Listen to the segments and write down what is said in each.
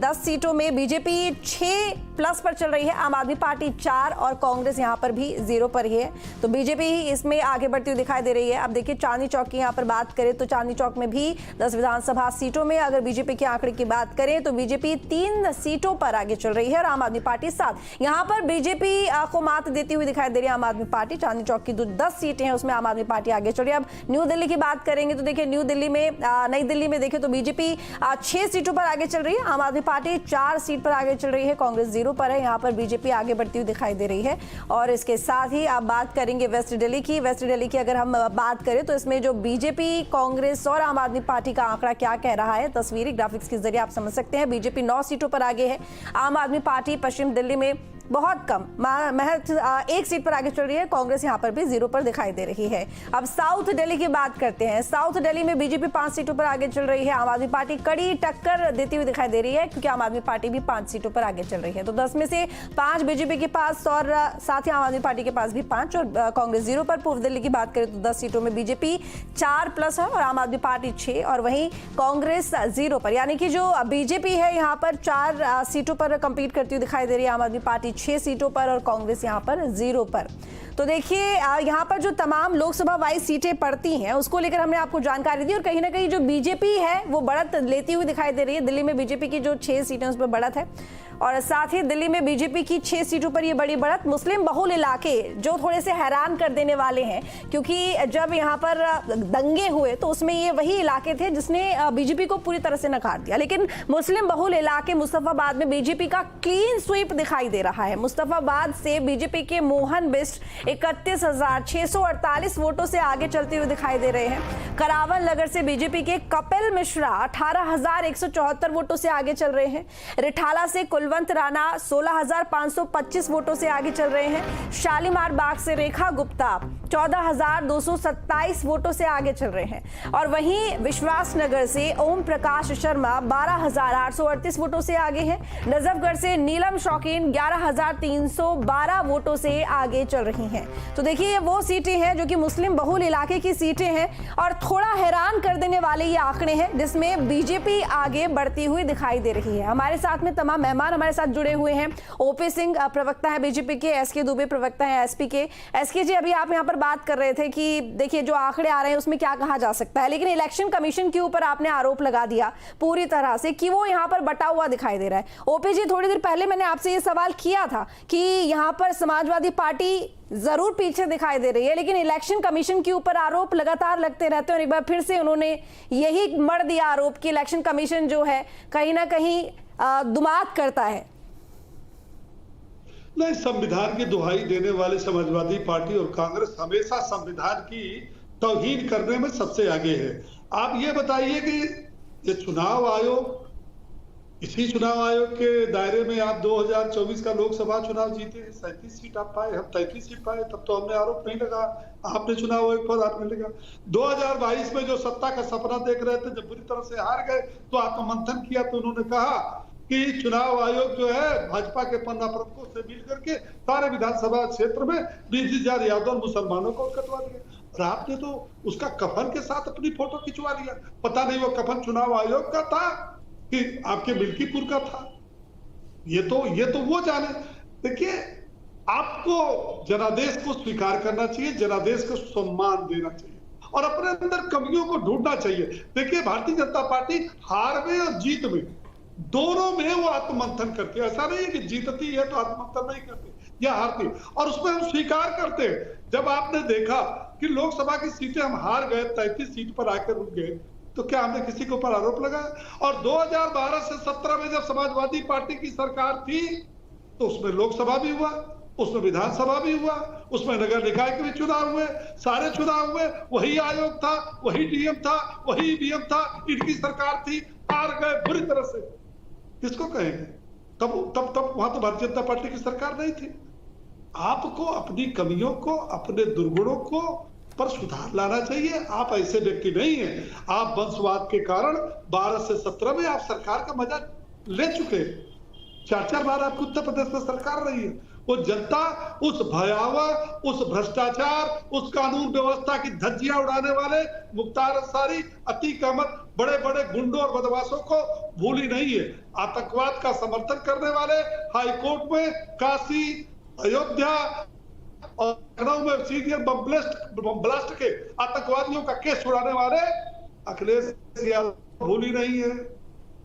10 सीटों में BJP 6 plus पर चल रही है, आम आदमी पार्टी 4 और कांग्रेस यहां पर भी 0 पर ही है। तो बीजेपी ही इसमें आगे बढ़ती हुई दिखाई दे रही है। अब देखिए चांदनी चौक की यहां पर बात करें तो चांदनी चौक में भी 10 विधानसभा सीटों में अगर बीजेपी के आंकड़े की बात करें तो बीजेपी 3 सीटों पर आगे चल रही है और आम आदमी पार्टी 7। यहां पर बीजेपी को मात देती हुई दिखाई दे रही है आम आदमी पार्टी। चांदनी चौक की जो 10 सीटें हैं उसमें आम आदमी पार्टी आगे चल रही है। अब न्यू दिल्ली की बात करेंगे तो देखिए न्यू दिल्ली में नई दिल्ली में देखें तो बीजेपी 6 सीटों पर आगे चल रही है, आम आदमी पार्टी 4 सीट पर आगे चल रही है, कांग्रेस 0 पर है। यहाँ पर बीजेपी आगे बढ़ती हुई दिखाई दे रही है। और इसके साथ ही आप बात करेंगे वेस्ट दिल्ली की। वेस्ट दिल्ली की अगर हम बात करें तो इसमें जो बीजेपी, कांग्रेस और आम आदमी पार्टी का आंकड़ा क्या कह रहा है, तस्वीरी ग्राफिक्स के जरिए आप समझ सकते हैं। बीजेपी 9 सीटों पर आगे है, आम आदमी पार्टी पश्चिम दिल्ली में बहुत कम, महज 1 सीट पर आगे चल रही है, कांग्रेस यहां पर भी 0 पर दिखाई दे रही है। अब साउथ दिल्ली की बात करते हैं। साउथ दिल्ली में बीजेपी 5 सीटों पर आगे चल रही है, आम आदमी पार्टी कड़ी टक्कर देती हुई दिखाई दे रही है क्योंकि आम आदमी पार्टी भी 5 सीटों पर आगे चल रही है। तो 10 में से 5 बीजेपी के पास और साथ ही आम आदमी पार्टी के पास भी 5 और कांग्रेस 0 पर। पूर्व दिल्ली की बात करें तो 10 सीटों में बीजेपी 4 प्लस है और आम आदमी पार्टी 6 और वहीं कांग्रेस 0 पर, यानी कि जो बीजेपी है यहाँ पर 4 सीटों पर कंपीट करती हुई दिखाई दे रही है, आम आदमी पार्टी 6 सीटों पर और कांग्रेस यहां पर 0 पर। तो देखिए यहां पर जो तमाम लोकसभा वाइज सीटें पड़ती हैं उसको लेकर हमने आपको जानकारी दी और कहीं ना कहीं जो बीजेपी है वो बढ़त लेती हुई दिखाई दे रही है। दिल्ली में बीजेपी की जो 6 सीटें उस पर बढ़त है और साथ ही दिल्ली में बीजेपी की 6 सीटों पर ये बड़ी बढ़त। मुस्लिम बहुल इलाके जो थोड़े से हैरान कर देने वाले हैं क्योंकि जब यहाँ पर दंगे हुए तो उसमें ये वही इलाके थे जिसने बीजेपी को पूरी तरह से नकार दिया, लेकिन मुस्लिम बहुल इलाके मुस्तफाबाद में बीजेपी का क्लीन स्वीप दिखाई दे रहा है। मुस्तफाबाद से बीजेपी के मोहन बिष्ट 31,648 वोटों से आगे चलते हुए दिखाई दे रहे हैं। करावल नगर से बीजेपी के कपिल मिश्रा 18,174 वोटों से आगे चल रहे हैं। रिठाला से कुलवंत राणा 16,525 वोटों से आगे चल रहे हैं। शालीमार बाग से रेखा गुप्ता 14,227 वोटों से आगे चल रहे हैं और वहीं विश्वास नगर से ओम प्रकाश शर्मा 12,838 वोटों से आगे हैं। नजफगढ़ से नीलम शौकीन 11,312 वोटों से आगे चल रही हैं। तो देखिए ये वो सीटें हैं जो कि मुस्लिम बहुल इलाके की सीटें हैं और थोड़ा हैरान कर देने वाले ये आंकड़े हैं जिसमें बीजेपी आगे बढ़ती हुई दिखाई दे रही है। हमारे साथ में तमाम मेहमान हमारे साथ जुड़े हुए हैं। ओपी सिंह प्रवक्ता है बीजेपी के, एसके दुबे प्रवक्ता है एसपी के। एसके जी, अभी आप यहाँ पर बात कर रहे थे कि देखिए जो आंकड़े आ रहे हैं उसमें क्या कहा जा सकता है, लेकिन इलेक्शन कमीशन के ऊपर आपने आरोप लगा दिया पूरी तरह से कि वो यहाँ पर बटा हुआ दिखाई दे रहा है। ओपी जी, थोड़ी देर पहले मैंने आपसे ये सवाल किया था कि यहाँ पर समाजवादी पार्टी जरूर पीछे दिखाई दे रही है, लेकिन इलेक्शन कमीशन के ऊपर आरोप लगातार लगते रहते हैं और एक बार फिर से उन्होंने यही मढ़ दिया आरोप कि इलेक्शन कमीशन जो है कहीं ना कहीं दुमात करता है। नहीं, संविधान की दुहाई देने वाले समाजवादी पार्टी और कांग्रेस हमेशा संविधान की तौहीन करने में सबसे आगे है। आप ये बताइए कि ये चुनाव आयोग, इसी चुनाव आयोग के दायरे में आप 2024 का लोकसभा चुनाव जीते, 37 सीट आप पाए, हम 33 सीट पाए, तब तो हमने आरोप नहीं लगा, आपने चुनाव आयोग पर आपने लगा। 2022 में जो सत्ता का सपना देख रहे थे, जब बुरी तरह से हार गए तो आत्ममंथन किया तो उन्होंने कहा कि चुनाव आयोग जो है भाजपा के पन्ना प्रमुखों से मिल करके सारे विधानसभा क्षेत्र में 20,000 यादव मुसलमानों को कटवा दिया और आपने तो उसका कफन के साथ अपनी फोटो खिंचवा लिया। पता नहीं वो कफन चुनाव आयोग का था कि आपके मिल्कीपुर का था, ये तो वो जाने। देखिए, आपको जनादेश को स्वीकार करना चाहिए, जनादेश को सम्मान देना चाहिए और अपने अंदर कमियों को ढूंढना चाहिए। देखिए, भारतीय जनता पार्टी हार में और जीत में दोनों में वो आत्ममंथन करती है। ऐसा नहीं है कि जीतती है तो आत्ममंथन नहीं करती या हारती, और उसमें हम स्वीकार करते हैं। जब आपने देखा कि लोकसभा की सीटें हम हार गए, 33 सीट पर आकर रुक गए, तो क्या हमने किसी के ऊपर आरोप लगाया? और 2012 से 17 में जब समाजवादी पार्टी की सरकार थी तो उसमें लोकसभा भी हुआ, उसमें विधानसभा भी हुआ, उसमें नगर निकाय के भी चुनाव हुए, सारे चुनाव हुए, वही आयोग था, वही डीएम था, वही ईवीएम था, इनकी सरकार थी, हार गए बुरी तरह से। किसको कहेंगे? तब वहां तो भारतीय जनता पार्टी की सरकार नहीं थी। आपको अपनी कमियों को, अपने दुर्गुणों को पर सुधार लाना चाहिए। आप ऐसे व्यक्ति नहीं हैं। आप वंशवाद के कारण 12 से 17 में आप सरकार का मजा ले चुके। 4-4 बार आपकी उत्तर प्रदेश में सरकार रही है, वो जनता उस भयावह, उस भ्रष्टाचार, उस कानून व्यवस्था की धज्जियां उड़ाने वाले मुख्तार अंसारी, अतीक अहमद, बड़े बड़े गुंडों और बदमाशों को भूली नहीं है। आतंकवाद का समर्थन करने वाले हाईकोर्ट में काशी, अयोध्या और लखनऊ में सीनियर बम ब्लास्ट के आतंकवादियों का केस छुड़ाने वाले अखिलेश यादव भूली नहीं है।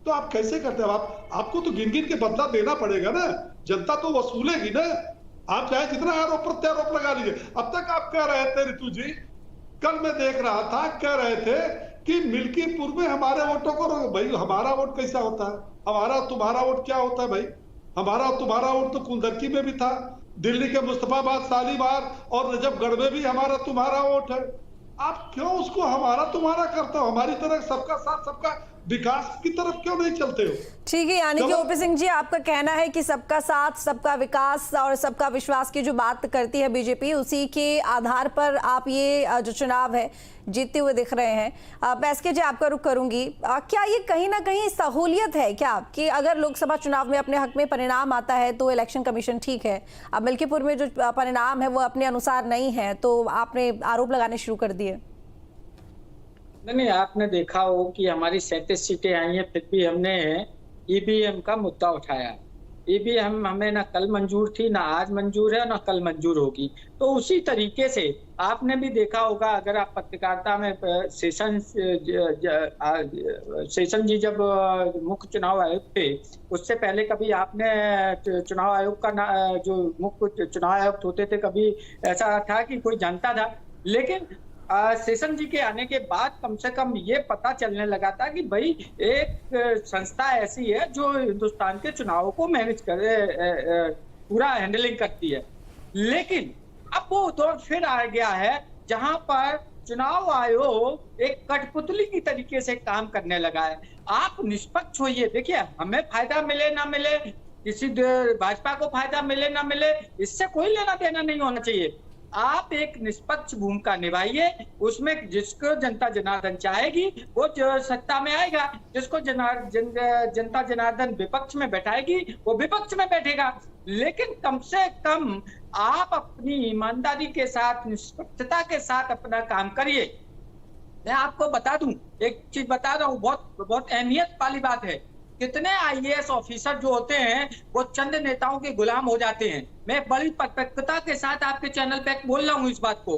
तो आप कैसे करते हैं? आपको तो गिन गिन के बदला देना पड़ेगा ना, जनता तो वसूलेगी ना। आप चाहे जितना आरोप प्रत्यारोप लगा लीजिए। अब तक आप कह रहे थे ऋतु जी, कल मैं देख रहा था, कह रहे थे कि मिल्कीपुर में हमारे वोटों को, भाई हमारा वोट कैसा होता है? हमारा तुम्हारा वोट क्या होता है भाई? हमारा तुम्हारा वोट तो कुंदरकी में भी था, दिल्ली के मुस्तफाबाद, शालीमार और नजफगढ़ में भी हमारा तुम्हारा वोट है। आप क्यों उसको हमारा तुम्हारा करते हो? हमारी तरह सबका साथ सबका विकास की तरफ क्यों नहीं चलते हो? ठीक है, यानी कि ओपी सिंह जी, आपका कहना है कि सबका साथ, सबका विकास और सबका विश्वास की जो बात करती है बीजेपी, उसी के आधार पर आप ये जो चुनाव है जीतते हुए दिख रहे हैं। एसके जी, आपका रुख करूंगी। क्या ये कहीं ना कहीं सहूलियत है क्या कि अगर लोकसभा चुनाव में अपने हक में परिणाम आता है तो इलेक्शन कमीशन ठीक है, अब मिल्कीपुर में जो परिणाम है वो अपने अनुसार नहीं है, तो आपने आरोप लगाने शुरू कर दिए? नहीं, आपने देखा हो कि हमारी 37 सीटें आई हैं, फिर भी हमने ईवीएम का मुद्दा उठाया। ईवीएम हमें ना कल मंजूर थी, ना आज मंजूर है, ना कल मंजूर होगी। तो उसी तरीके से आपने भी देखा होगा, अगर आप पत्रकारिता में सेशन जी जब मुख्य चुनाव आयुक्त थे, उससे पहले कभी आपने चुनाव आयोग का जो मुख्य चुनाव आयुक्त होते थे, कभी ऐसा था कि कोई जानता था? लेकिन सेशन जी के आने के बाद कम से कम ये पता चलने लगा था कि भाई एक संस्था ऐसी है जो हिंदुस्तान के चुनावों को मैनेज करे, पूरा हैंडलिंग करती है। लेकिन अब वो दौर फिर आ गया है जहां पर चुनाव आयोग एक कठपुतली की तरीके से काम करने लगा है। आप निष्पक्ष होइए। देखिए, हमें फायदा मिले ना मिले, किसी भाजपा को फायदा मिले ना मिले, इससे कोई लेना देना नहीं होना चाहिए। आप एक निष्पक्ष भूमिका निभाइए, उसमें जिसको जनता जनार्दन चाहेगी वो सत्ता में आएगा, जिसको जनता जनार्दन विपक्ष में बैठाएगी वो विपक्ष में बैठेगा। लेकिन कम से कम आप अपनी ईमानदारी के साथ, निष्पक्षता के साथ अपना काम करिए। मैं आपको बता दूं, एक चीज बता रहा हूँ, बहुत अहमियत वाली बात है। कितने आईएएस ऑफिसर जो होते हैं वो चंद नेताओं के गुलाम हो जाते हैं। मैं बड़ी परिपक्वता के साथ आपके चैनल पे बोल रहा हूँ इस बात को।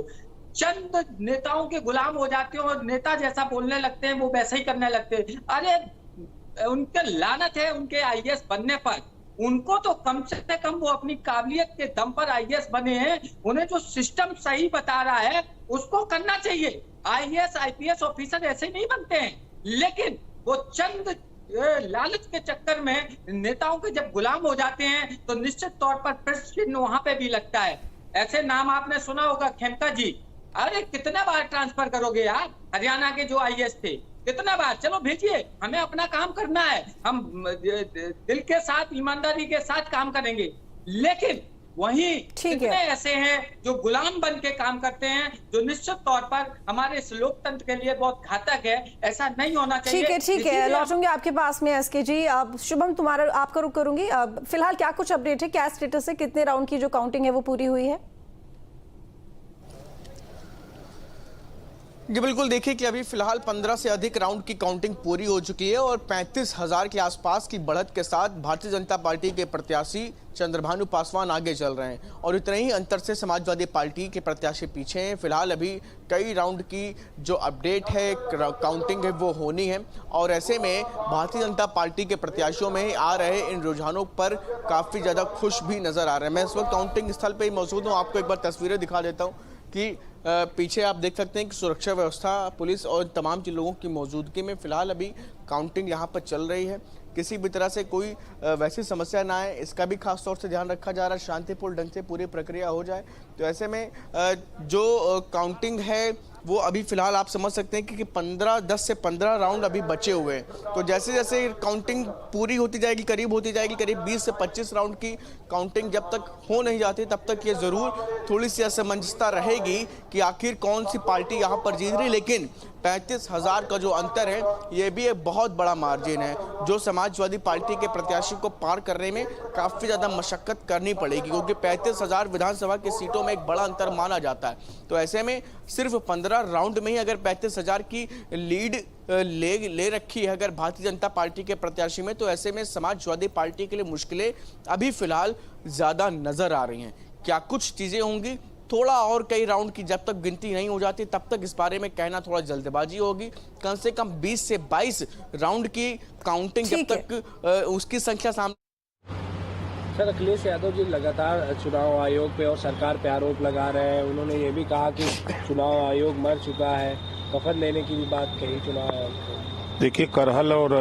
चंद नेताओं के गुलाम हो जाते हैं और नेता जैसा बोलने लगते हैं, वो वैसा ही करने लगते हैं। अरे उनके लानत है उनके आईएएस बनने पर। उनको तो कम से कम वो अपनी काबिलियत के दम पर आईएएस बने हैं, उन्हें जो सिस्टम सही बता रहा है उसको करना चाहिए। आईएएस आईपीएस ऑफिसर ऐसे नहीं बनते हैं, लेकिन वो चंद लालच के चक्कर में नेताओं के जब गुलाम हो जाते हैं तो निश्चित तौर पर प्रश्न वहां पे भी लगता है। ऐसे नाम आपने सुना होगा, खेमका जी। अरे कितना बार ट्रांसफर करोगे यार? हरियाणा के जो आईएएस थे, कितना बार? चलो भेजिए, हमें अपना काम करना है, हम दिल के साथ, ईमानदारी के साथ काम करेंगे। लेकिन वहीं कितने ऐसे हैं जो गुलाम बन के काम करते हैं, जो निश्चित तौर पर हमारे इस लोकतंत्र के लिए बहुत घातक है। ऐसा नहीं होना चाहिए। ठीक है, लौटूंगी आपके पास में एसके जी। अब शुभम, तुम्हारा आपका रुख करूंगी। फिलहाल क्या कुछ अपडेट है, क्या स्टेटस है, कितने राउंड की जो काउंटिंग है वो पूरी हुई है? जी बिल्कुल, देखिए कि अभी फिलहाल 15 से अधिक राउंड की काउंटिंग पूरी हो चुकी है और 35,000 के आसपास की बढ़त के साथ भारतीय जनता पार्टी के प्रत्याशी चंद्रभानु पासवान आगे चल रहे हैं और इतने ही अंतर से समाजवादी पार्टी के प्रत्याशी पीछे हैं। फिलहाल अभी कई राउंड की जो अपडेट है, काउंटिंग है, वो होनी है और ऐसे में भारतीय जनता पार्टी के प्रत्याशियों में आ रहे इन रुझानों पर काफ़ी ज़्यादा खुश भी नज़र आ रहे हैं। मैं इस वक्त काउंटिंग स्थल पर ही मौजूद हूँ, आपको एक बार तस्वीरें दिखा देता हूँ कि पीछे आप देख सकते हैं कि सुरक्षा व्यवस्था, पुलिस और तमाम लोगों की मौजूदगी में फिलहाल अभी काउंटिंग यहाँ पर चल रही है। किसी भी तरह से कोई वैसी समस्या ना आए, इसका भी खास तौर से ध्यान रखा जा रहा है, शांतिपूर्ण ढंग से पूरी प्रक्रिया हो जाए। तो ऐसे में जो काउंटिंग है वो अभी फिलहाल आप समझ सकते हैं कि 10 से 15 राउंड अभी बचे हुए हैं। तो जैसे जैसे काउंटिंग पूरी होती जाएगी, करीब होती जाएगी, करीब 20 से 25 राउंड की काउंटिंग जब तक हो नहीं जाती तब तक ये ज़रूर थोड़ी सी असमंजसता रहेगी कि आखिर कौन सी पार्टी यहाँ पर जीत रही। लेकिन 35,000 का जो अंतर है ये भी एक बहुत बड़ा मार्जिन है जो समाजवादी पार्टी के प्रत्याशी को पार करने में काफ़ी ज़्यादा मशक्कत करनी पड़ेगी, क्योंकि 35,000 विधानसभा की सीटों में एक बड़ा अंतर माना जाता है। तो ऐसे में सिर्फ 15 राउंड में ही अगर 35,000 की लीड ले रखी है अगर भारतीय जनता पार्टी के प्रत्याशी में, तो ऐसे में समाजवादी पार्टी के लिए मुश्किलें अभी फिलहाल ज़्यादा नजर आ रही हैं। क्या कुछ चीज़ें होंगी, थोड़ा और कई राउंड की जब तक गिनती नहीं हो जाती तब तक इस बारे में कहना थोड़ा जल्दबाजी होगी। कम से कम 20 से 22 राउंड की काउंटिंग जब तक उसकी संख्या सामने। सर, अखिलेश यादव जी लगातार चुनाव आयोग पे और सरकार पे आरोप लगा रहे हैं। उन्होंने ये भी कहा कि चुनाव आयोग मर चुका है, कफन देने की भी बात कही चुनाव आयोग को। देखिए, करहल और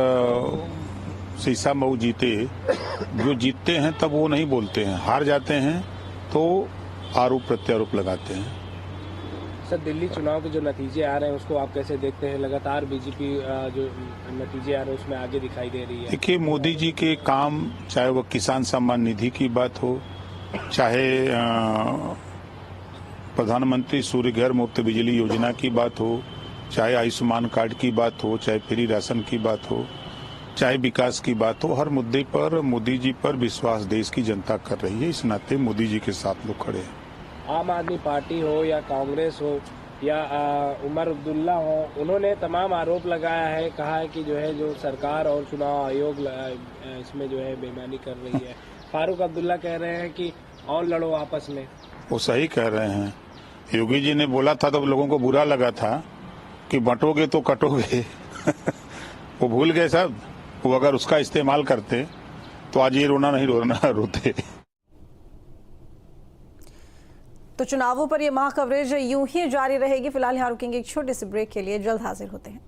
शीशा मऊ जीते, जो जीतते हैं तब वो नहीं बोलते हैं, हार जाते हैं तो आरोप प्रत्यारोप लगाते हैं। सर, दिल्ली चुनाव के जो नतीजे आ रहे हैं उसको आप कैसे देखते हैं? लगातार बीजेपी जो नतीजे आ रहे हैं उसमें आगे दिखाई दे रही है। देखिए, मोदी जी के काम, चाहे वो किसान सम्मान निधि की बात हो, चाहे प्रधानमंत्री सूर्य घर मुफ्त बिजली योजना की बात हो, चाहे आयुष्मान कार्ड की बात हो, चाहे फ्री राशन की बात हो, चाहे विकास की बात हो, हर मुद्दे पर मोदी जी पर विश्वास देश की जनता कर रही है। इस नाते मोदी जी के साथ लोग खड़े हैं। आम आदमी पार्टी हो या कांग्रेस हो या उमर अब्दुल्ला हो, उन्होंने तमाम आरोप लगाया है, कहा है कि जो है जो सरकार और चुनाव आयोग इसमें जो है बेईमानी कर रही है। फारूक अब्दुल्ला कह रहे हैं कि और लड़ो आपस में। वो सही कह रहे हैं। योगी जी ने बोला था तो लोगों को बुरा लगा था कि बंटोगे तो कटोगे वो भूल गए सब। वो अगर उसका इस्तेमाल करते तो आज ये रोना नहीं रोते। तो चुनावों पर ये महा कवरेज यूं ही जारी रहेगी। फिलहाल यहाँ रुकेंगे एक छोटे से ब्रेक के लिए, जल्द हाजिर होते हैं।